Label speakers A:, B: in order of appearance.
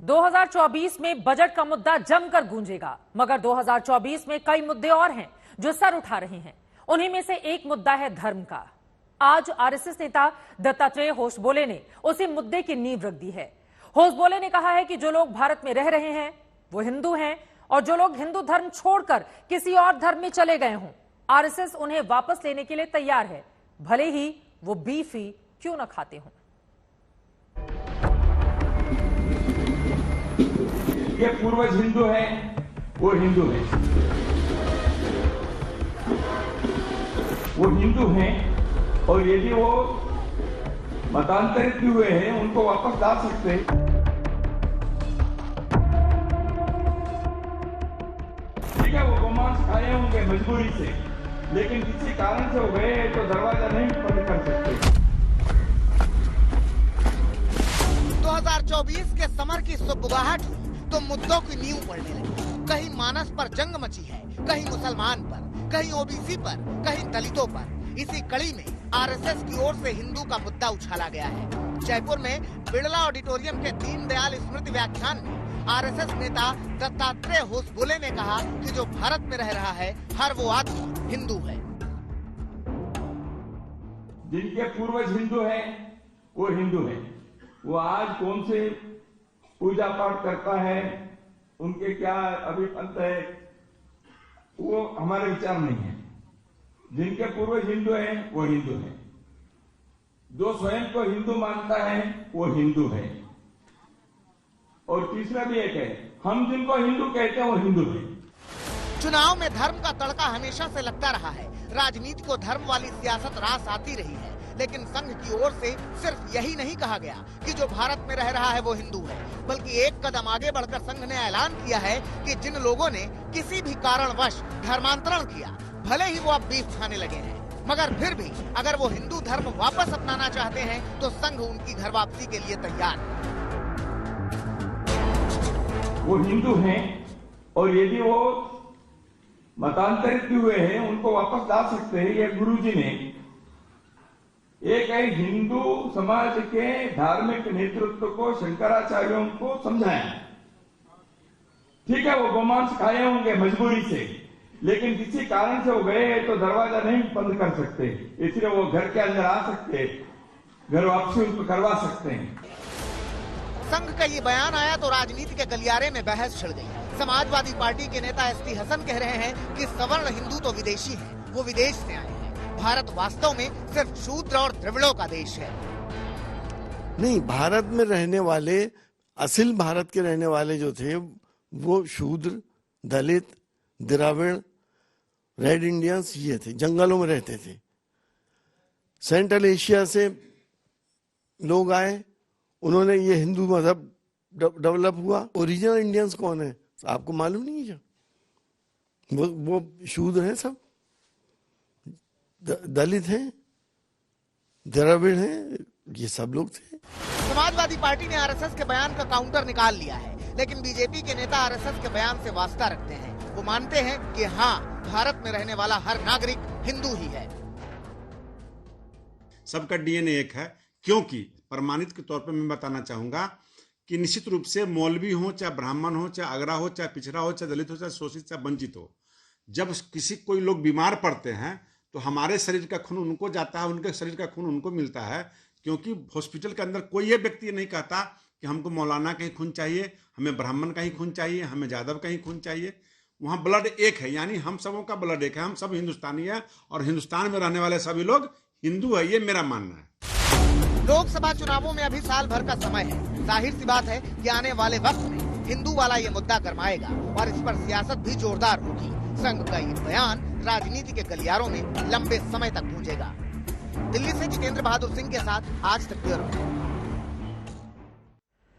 A: 2024 में बजट का मुद्दा जमकर गूंजेगा, मगर 2024 में कई मुद्दे और हैं जो सर उठा रहे हैं। उन्हीं में से एक मुद्दा है धर्म का। आज आरएसएस नेता दत्तात्रेय होसबोले ने उसी मुद्दे की नींव रख दी है। होसबोले ने कहा है कि जो लोग भारत में रह रहे हैं वो हिंदू हैं, और जो लोग हिंदू धर्म छोड़कर किसी और धर्म में चले गए हों, आरएसएस उन्हें वापस लेने के लिए तैयार है, भले ही वो बीफ ही क्यों न खाते हों।
B: ये पूर्वज हिंदू है, वो हिंदू है, वो हिंदू हैं, और यदि वो मतांतरित भी हुए हैं उनको वापस ला सकते हैं। ठीक है, वो गोमांस खाए होंगे मजबूरी से, लेकिन किसी कारण से हो गए तो दरवाजा नहीं बंद कर सकते।
C: 2024 के समर की सुबुगाहट हुई तो मुद्दों की नींव पड़ने लगी। कहीं मानस पर जंग मची है, कहीं मुसलमान पर, कहीं ओबीसी पर, कहीं दलितों पर। इसी कड़ी में आरएसएस की ओर से हिंदू का मुद्दा उछाला गया है। जयपुर में बिड़ला ऑडिटोरियम के दीनदयाल स्मृति व्याख्यान में आरएसएस नेता दत्तात्रेय होसबोले ने कहा कि जो भारत में रह रहा है हर वो आदमी हिंदू है।
B: जिनके पूर्वज हिंदू हैं वो हिंदू है। वो आज कौन से पूजा पाठ करता है, उनके क्या अभिपंथ है, वो हमारे विचार नहीं है। जिनके पूर्वज हिंदू हैं वो हिंदू है। जो स्वयं को हिंदू मानता है वो हिंदू है। और तीसरा भी एक है, हम जिनको हिंदू कहते हैं वो हिंदू है।
C: चुनाव में धर्म का तड़का हमेशा से लगता रहा है। राजनीति को धर्म वाली सियासत रास आती रही है, लेकिन संघ की ओर से सिर्फ यही नहीं कहा गया कि जो भारत में रह रहा है वो हिंदू है, बल्कि एक कदम आगे बढ़कर संघ ने ऐलान किया है कि जिन लोगों ने किसी भी कारणवश धर्मांतरण किया, भले ही वो अब बीफ खाने लगे हैं, मगर फिर भी अगर वो हिंदू धर्म वापस अपनाना चाहते हैं तो संघ उनकी घर वापसी के लिए तैयार है।
B: वो हिंदू हैं, और यदि वो मतांतरित भी हुए हैं उनको वापस ला सकते हैं। ये गुरुजी ने एक हिंदू समाज के धार्मिक नेतृत्व को, शंकराचार्यों को समझाया। ठीक है, वो गोमांस खाए होंगे मजबूरी से, लेकिन किसी कारण से हो गए तो दरवाजा नहीं बंद कर सकते, इसलिए वो घर के अंदर आ सकते, घर वापसी उनको करवा सकते हैं।
C: संघ का ये बयान आया तो राजनीति के गलियारे में बहस छिड़ गई। समाजवादी पार्टी के नेता एसटी हसन कह रहे हैं कि सवर्ण हिंदू तो विदेशी हैं, वो विदेश से आए हैं। भारत वास्तव में सिर्फ शूद्र और द्रविड़ों का देश है।
D: नहीं, भारत में रहने वाले, असल भारत के रहने वाले जो थे वो शूद्र, दलित, द्रविड़, रेड इंडियंस ये थे, जंगलों में रहते थे। सेंट्रल एशिया से लोग आए, उन्होंने ये हिंदू मजहब डेवलप हुआ। ओरिजिनल इंडियंस कौन है आपको मालूम नहीं है? वो शूद्र हैं, सब दलित हैं, द्रविड़ हैं, ये सब लोग थे।
C: समाजवादी पार्टी ने आरएसएस के बयान का काउंटर निकाल लिया है, लेकिन बीजेपी के नेता आरएसएस के बयान से वास्ता रखते हैं। वो मानते हैं कि हाँ, भारत में रहने वाला हर नागरिक हिंदू ही है।
E: सबका डीएनए एक है, क्योंकि प्रमाणित के तौर पर मैं बताना चाहूंगा कि निश्चित रूप से मौलवी हो, चाहे ब्राह्मण हो, चाहे अगरा हो, चाहे पिछड़ा हो, चाहे दलित हो, चाहे शोषित, चाहे वंचित हो, जब किसी कोई लोग बीमार पड़ते हैं तो हमारे शरीर का खून उनको जाता है, उनके शरीर का खून उनको मिलता है। क्योंकि हॉस्पिटल के अंदर कोई ये व्यक्ति नहीं कहता कि हमको मौलाना का ही खून चाहिए, हमें ब्राह्मण का ही खून चाहिए, हमें यादव का ही खून चाहिए। वहाँ ब्लड एक है, यानी हम सबों का ब्लड एक है, हम सब हिंदुस्तानी है, और हिंदुस्तान में रहने वाले सभी लोग हिंदू है, ये मेरा मानना है।
C: लोकसभा चुनावों में अभी साल भर का समय है। जाहिर सी बात है कि आने वाले वक्त में हिंदू वाला ये मुद्दा गरमाएगा और इस पर सियासत भी जोरदार होगी। संघ का ये बयान राजनीति के गलियारों में लंबे समय तक गूंजेगा। दिल्ली से जितेंद्र बहादुर सिंह के साथ आज तक ब्यूरो।